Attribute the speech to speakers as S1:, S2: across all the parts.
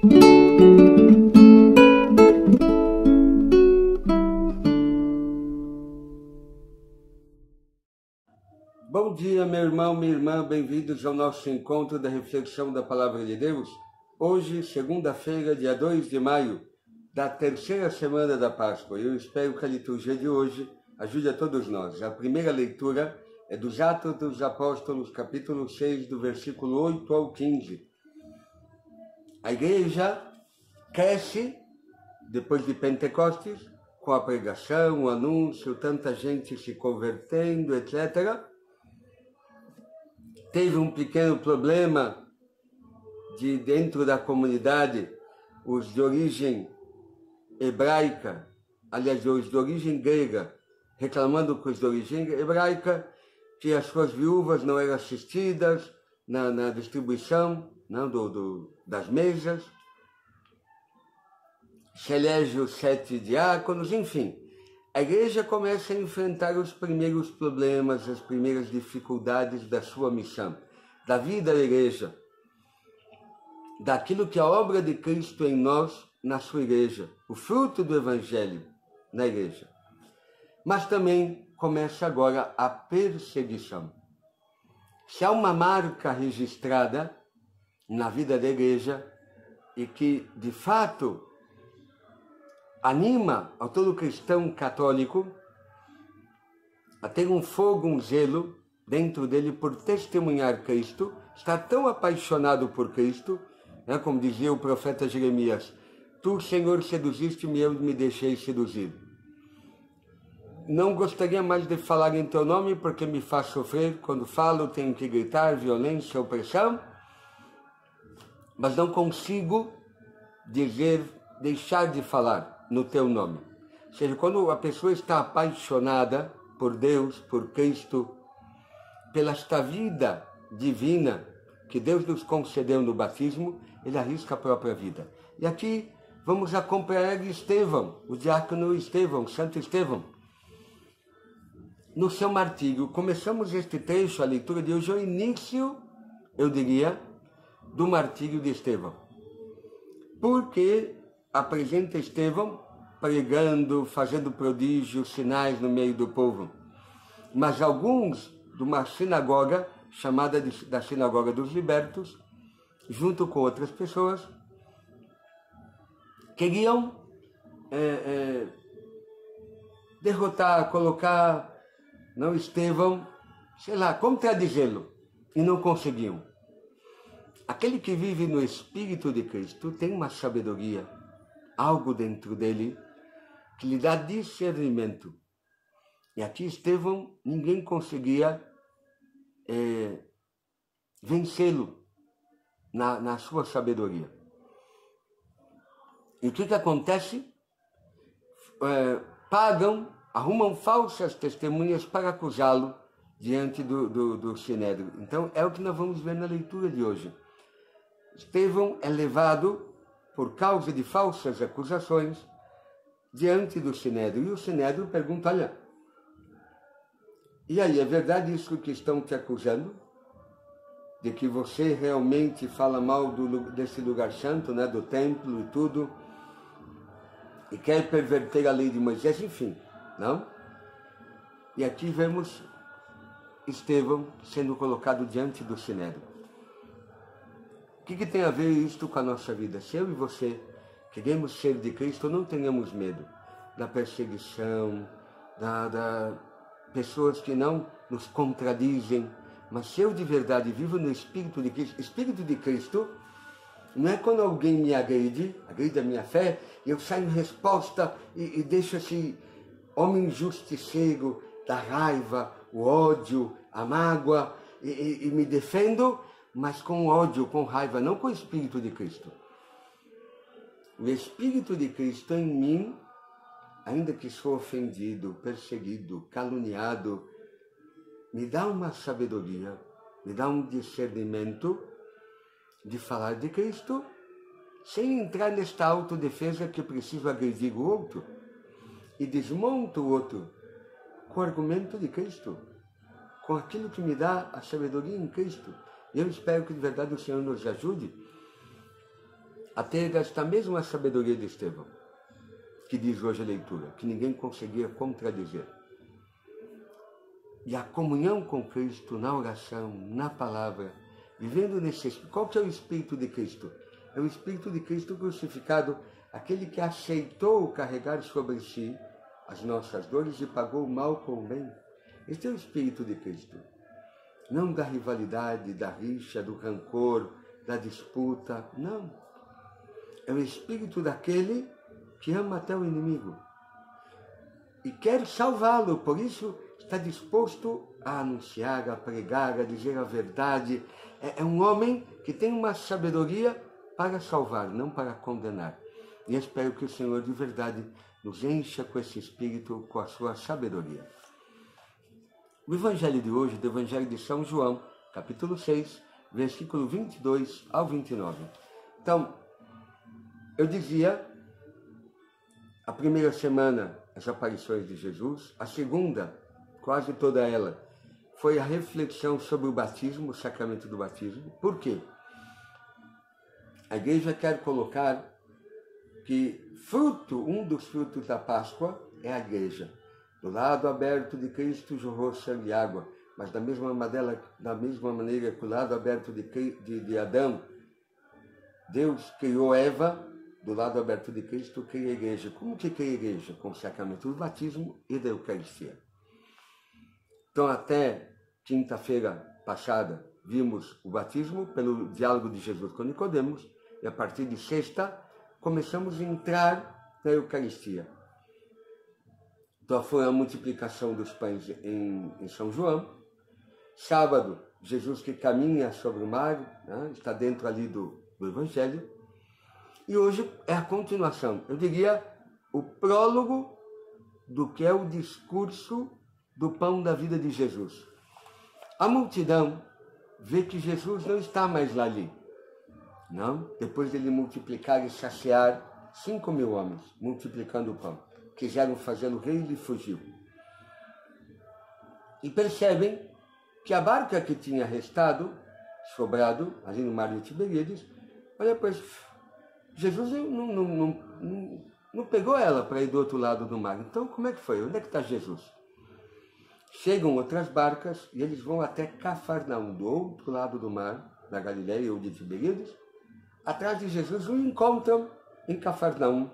S1: Bom dia, meu irmão, minha irmã, bem-vindos ao nosso encontro da reflexão da Palavra de Deus. Hoje, segunda-feira, dia 2 de maio, da terceira semana da Páscoa. Eu espero que a liturgia de hoje ajude a todos nós. A primeira leitura é dos Atos dos Apóstolos, capítulo 6, do versículo 8 ao 15. A igreja cresce, depois de Pentecostes, com a pregação, o anúncio, tanta gente se convertendo, etc. Teve um pequeno problema dentro da comunidade, os de origem hebraica, aliás, os de origem grega, reclamando com os de origem hebraica que as suas viúvas não eram assistidas na distribuição das mesas, se elege os 7 diáconos, enfim. A igreja começa a enfrentar os primeiros problemas, as primeiras dificuldades da sua missão, da vida da igreja, daquilo que é a obra de Cristo em nós, na sua igreja, o fruto do Evangelho na igreja. Mas também começa agora a perseguição. Se há uma marca registrada na vida da igreja e que, de fato, anima a todo cristão católico a ter um fogo, um zelo dentro dele por testemunhar Cristo, estar tão apaixonado por Cristo, como dizia o profeta Jeremias: Tu, Senhor, seduziste-me e eu me deixei seduzir. Não gostaria mais de falar em teu nome porque me faz sofrer. Quando falo tenho que gritar, violência, opressão, mas não consigo deixar de falar no teu nome. Ou seja, quando a pessoa está apaixonada por Deus, por Cristo, pela esta vida divina que Deus nos concedeu no batismo, ele arrisca a própria vida. E aqui vamos acompanhar Estevão, o diácono Estevão, Santo Estevão, no seu martírio. Começamos este trecho, a leitura de hoje, o início, eu diria, do martírio de Estevão. Porque apresenta Estevão pregando, fazendo prodígios, sinais no meio do povo. Mas alguns de uma sinagoga, chamada da Sinagoga dos Libertos, junto com outras pessoas, queriam derrotar, colocar Estevão, contradizê-lo, e não conseguiam. Aquele que vive no Espírito de Cristo tem uma sabedoria, algo dentro dele que lhe dá discernimento. E aqui Estevão, ninguém conseguia vencê-lo na sua sabedoria. E o que acontece? Arrumam falsas testemunhas para acusá-lo diante do Sinédrio. Então é o que nós vamos ver na leitura de hoje. Estevão é levado, por causa de falsas acusações, diante do Sinédrio. E o Sinédrio pergunta: olha, e aí, é verdade isso que estão te acusando? De que você realmente fala mal desse lugar santo, do templo e tudo, e quer perverter a lei de Moisés, enfim, não? E aqui vemos Estevão sendo colocado diante do Sinédrio. O que tem a ver isto com a nossa vida? Se eu e você queremos ser de Cristo, não tenhamos medo da perseguição, da pessoas que não nos contradizem, mas se eu de verdade vivo no Espírito de Cristo. Espírito de Cristo não é quando alguém me agride a minha fé, e eu saio em resposta e deixo esse homem justiceiro da raiva, o ódio, a mágoa, e me defendo, mas com ódio, com raiva, não com o Espírito de Cristo. O Espírito de Cristo em mim, ainda que sou ofendido, perseguido, caluniado, me dá uma sabedoria, me dá um discernimento de falar de Cristo, sem entrar nesta autodefesa que eu preciso agredir o outro, e desmonto o outro com o argumento de Cristo, com aquilo que me dá a sabedoria em Cristo. E eu espero que de verdade o Senhor nos ajude a ter esta mesma sabedoria de Estevão, que diz hoje a leitura, que ninguém conseguia contradizer. E a comunhão com Cristo na oração, na palavra, vivendo nesse Espírito. Qual que é o Espírito de Cristo? É o Espírito de Cristo crucificado, aquele que aceitou carregar sobre si as nossas dores e pagou o mal com o bem. Este é o Espírito de Cristo. Não da rivalidade, da rixa, do rancor, da disputa, não. É o Espírito daquele que ama até o inimigo e quer salvá-lo, por isso está disposto a anunciar, a pregar, a dizer a verdade. É um homem que tem uma sabedoria para salvar, não para condenar. E espero que o Senhor de verdade nos encha com esse Espírito, com a sua sabedoria. O Evangelho de hoje, do Evangelho de São João, capítulo 6, versículo 22 ao 29. Então, eu dizia, a primeira semana, as aparições de Jesus, a segunda, quase toda ela, foi a reflexão sobre o batismo, o sacramento do batismo. Por quê? A igreja quer colocar que um dos frutos da Páscoa é a igreja. Do lado aberto de Cristo jorrou sangue e água, mas da mesma maneira que o lado aberto de Adão, Deus criou Eva, do lado aberto de Cristo cria a igreja. Como que cria a igreja? Com o sacramento do batismo e da Eucaristia. Então, até quinta-feira passada, vimos o batismo pelo diálogo de Jesus com Nicodemos, e a partir de sexta, começamos a entrar na Eucaristia. Então, foi a multiplicação dos pães em São João. Sábado, Jesus que caminha sobre o mar, né? Está dentro ali do Evangelho. E hoje é a continuação, eu diria, o prólogo do que é o discurso do pão da vida de Jesus. A multidão vê que Jesus não está mais lá ali. Não? Depois dele multiplicar e saciar 5.000 homens, multiplicando o pão. Quiseram fazê-lo rei e ele fugiu. E percebem que a barca que tinha restado, sobrado, ali no mar de Tiberíades, olha, pois Jesus não pegou ela para ir do outro lado do mar. Então, como é que foi? Onde é que está Jesus? Chegam outras barcas e eles vão até Cafarnaum, do outro lado do mar, na Galileia ou de Tiberíades. Atrás de Jesus o encontram em Cafarnaum.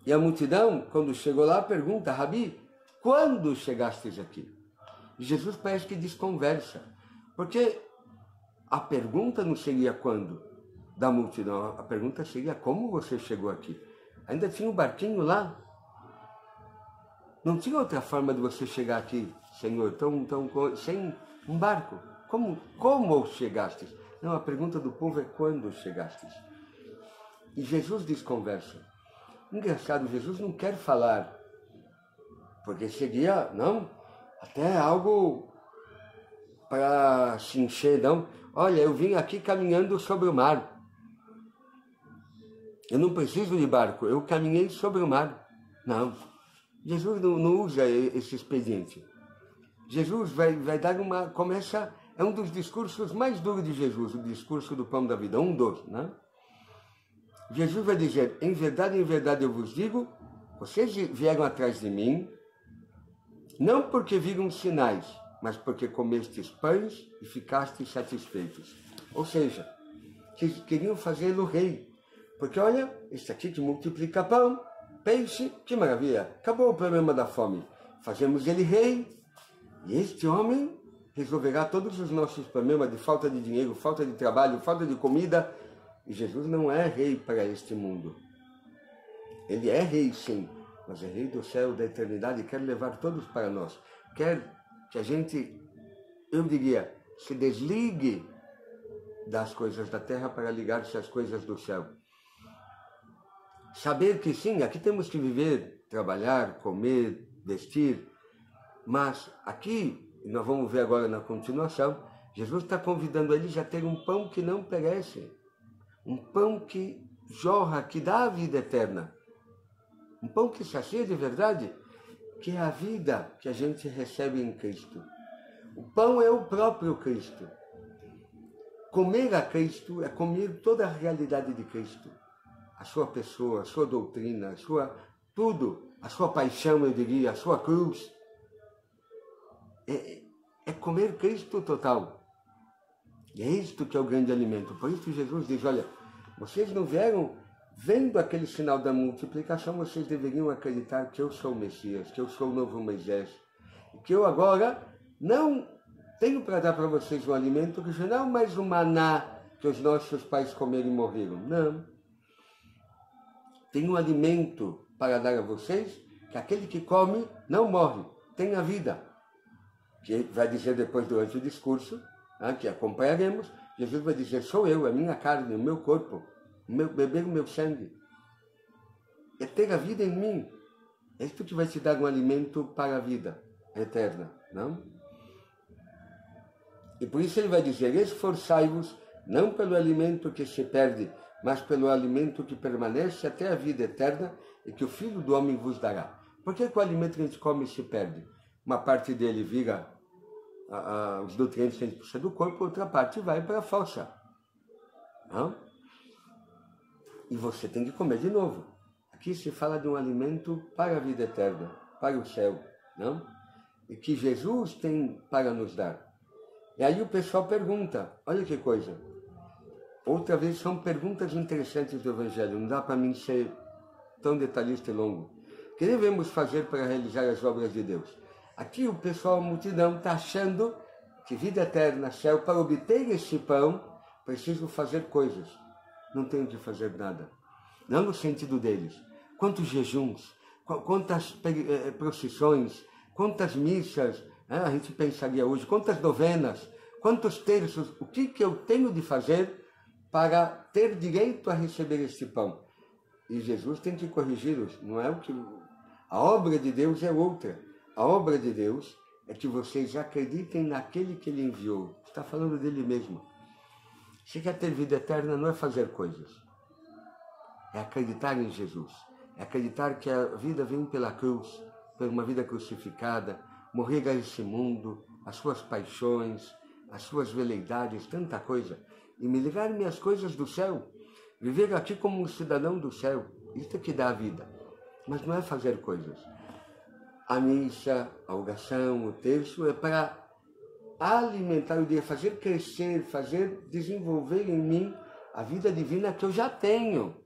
S1: E a multidão, quando chegou lá, pergunta: Rabi, quando chegastes aqui? E Jesus parece que desconversa, porque a pergunta não seria quando da multidão, a pergunta seria como você chegou aqui. Ainda tinha um barquinho lá. Não tinha outra forma de você chegar aqui, Senhor, sem um barco. Como chegastes? Não, a pergunta do povo é quando chegastes. E Jesus desconversa. Engraçado, Jesus não quer falar, porque seria, não, até algo para se encher, não. Olha, eu vim aqui caminhando sobre o mar. Eu não preciso de barco, eu caminhei sobre o mar. Não, Jesus não usa esse expediente. Jesus vai dar é um dos discursos mais duros de Jesus, o discurso do pão da vida, um dos, né? Jesus vai dizer: em verdade eu vos digo, vocês vieram atrás de mim, não porque viram sinais, mas porque comestes pães e ficastes satisfeitos. Ou seja, que queriam fazê-lo rei. Porque olha, este aqui que multiplica pão, peixe, que maravilha, acabou o problema da fome. Fazemos ele rei, e este homem resolverá todos os nossos problemas de falta de dinheiro, falta de trabalho, falta de comida. E Jesus não é rei para este mundo. Ele é rei, sim, mas é rei do céu, da eternidade, e quer levar todos para nós. Quer que a gente, eu diria, se desligue das coisas da terra para ligar-se às coisas do céu. Saber que sim, aqui temos que viver, trabalhar, comer, vestir, mas aqui, nós vamos ver agora na continuação, Jesus está convidando eles a ter um pão que não perece, um pão que jorra, que dá a vida eterna, um pão que sacia de verdade, que é a vida que a gente recebe em Cristo. O pão é o próprio Cristo. comer a Cristo é comer toda a realidade de Cristo. A sua pessoa, a sua doutrina, a sua tudo, a sua paixão, eu diria, a sua cruz. É comer Cristo total. E é isto que é o grande alimento. Por isso Jesus diz, olha, vocês não vieram vendo aquele sinal da multiplicação, vocês deveriam acreditar que eu sou o Messias, que eu sou o novo Moisés, e que eu agora não tenho para dar para vocês um alimento que já não é mais o maná que os nossos pais comeram e morreram. Não. Tenho um alimento para dar a vocês, que aquele que come não morre, tem a vida. Que vai dizer depois durante o discurso, que acompanharemos, Jesus vai dizer, sou eu, a minha carne, o meu corpo, beber o meu sangue. É ter a vida em mim. É isto que vai te dar um alimento para a vida eterna. Não? E por isso ele vai dizer, esforçai-vos, não pelo alimento que se perde, mas pelo alimento que permanece até a vida eterna e que o Filho do Homem vos dará. Por que o alimento que a gente come se perde? Uma parte dele vira os nutrientes que a gente precisa do corpo, outra parte vai para a fossa. Não? E você tem que comer de novo. Aqui se fala de um alimento para a vida eterna, para o céu. Não? E que Jesus tem para nos dar. E aí o pessoal pergunta, olha que coisa. Outra vez são perguntas interessantes do Evangelho, não dá para mim ser tão detalhista e longo. O que devemos fazer para realizar as obras de Deus? Aqui o pessoal, a multidão, está achando que vida eterna, céu, para obter esse pão, preciso fazer coisas. Não tenho que fazer nada. Não no sentido deles. Quantos jejuns, quantas procissões, quantas missas, a gente pensaria hoje, quantas novenas, quantos terços, o que eu tenho de fazer para ter direito a receber este pão? E Jesus tem que corrigi-los, não é o que... A obra de Deus é outra. A obra de Deus é que vocês acreditem naquele que Ele enviou. Está falando dele mesmo. Se quer ter vida eterna, não é fazer coisas. É acreditar em Jesus. É acreditar que a vida vem pela cruz, por uma vida crucificada, morrer a esse mundo, as suas paixões, as suas veleidades, tanta coisa. E me ligar-me às coisas do céu. Viver aqui como um cidadão do céu. Isso é que dá a vida. Mas não é fazer coisas. A missa, a oração, o terço é para alimentar, eu diria, fazer crescer, fazer desenvolver em mim a vida divina que eu já tenho.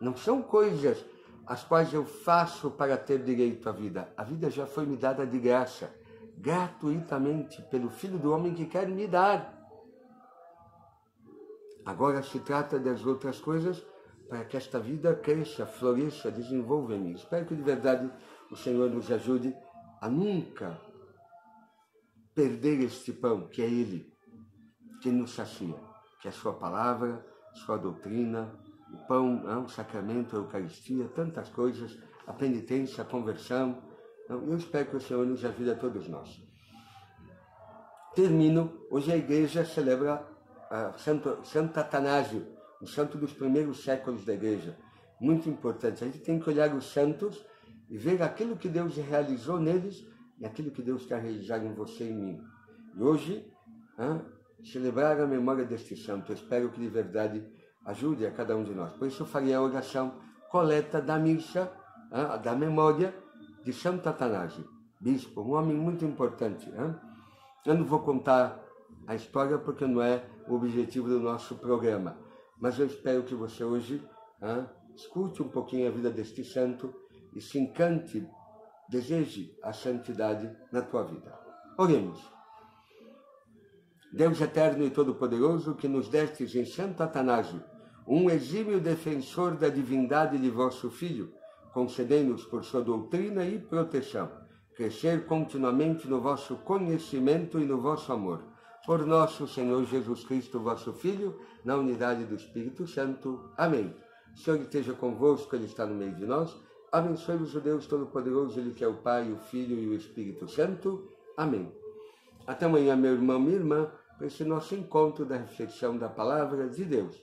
S1: Não são coisas as quais eu faço para ter direito à vida. A vida já foi me dada de graça, gratuitamente, pelo Filho do Homem que quer me dar. Agora se trata das outras coisas para que esta vida cresça, floresça, desenvolva em mim. Espero que de verdade o Senhor nos ajude a nunca perder este pão, que é Ele, que nos sacia, que é a sua palavra, sua doutrina, o pão, o sacramento, a Eucaristia, tantas coisas, a penitência, a conversão. Eu espero que o Senhor nos ajude a todos nós. Termino, hoje a igreja celebra Santo Atanásio, o santo dos primeiros séculos da igreja. Muito importante, a gente tem que olhar os santos e ver aquilo que Deus realizou neles e aquilo que Deus quer realizar em você e em mim. E hoje, celebrar a memória deste santo, eu espero que de verdade ajude a cada um de nós. Por isso eu farei a oração coleta da missa, da memória de Santo Atanásio, bispo, um homem muito importante. Eu não vou contar a história porque não é o objetivo do nosso programa, mas eu espero que você hoje escute um pouquinho a vida deste santo e se encante, deseje a santidade na tua vida. Oremos. Deus eterno e todo-poderoso, que nos destes em Santo Atanásio, um exímio defensor da divindade de vosso Filho, concedei-nos por sua doutrina e proteção, crescer continuamente no vosso conhecimento e no vosso amor. Por nosso Senhor Jesus Cristo, vosso Filho, na unidade do Espírito Santo. Amém. O Senhor esteja convosco, Ele está no meio de nós. Abençoe-vos o Deus Todo-Poderoso, Ele que é o Pai, o Filho e o Espírito Santo. Amém. Até amanhã, meu irmão, minha irmã, para esse nosso encontro da reflexão da Palavra de Deus.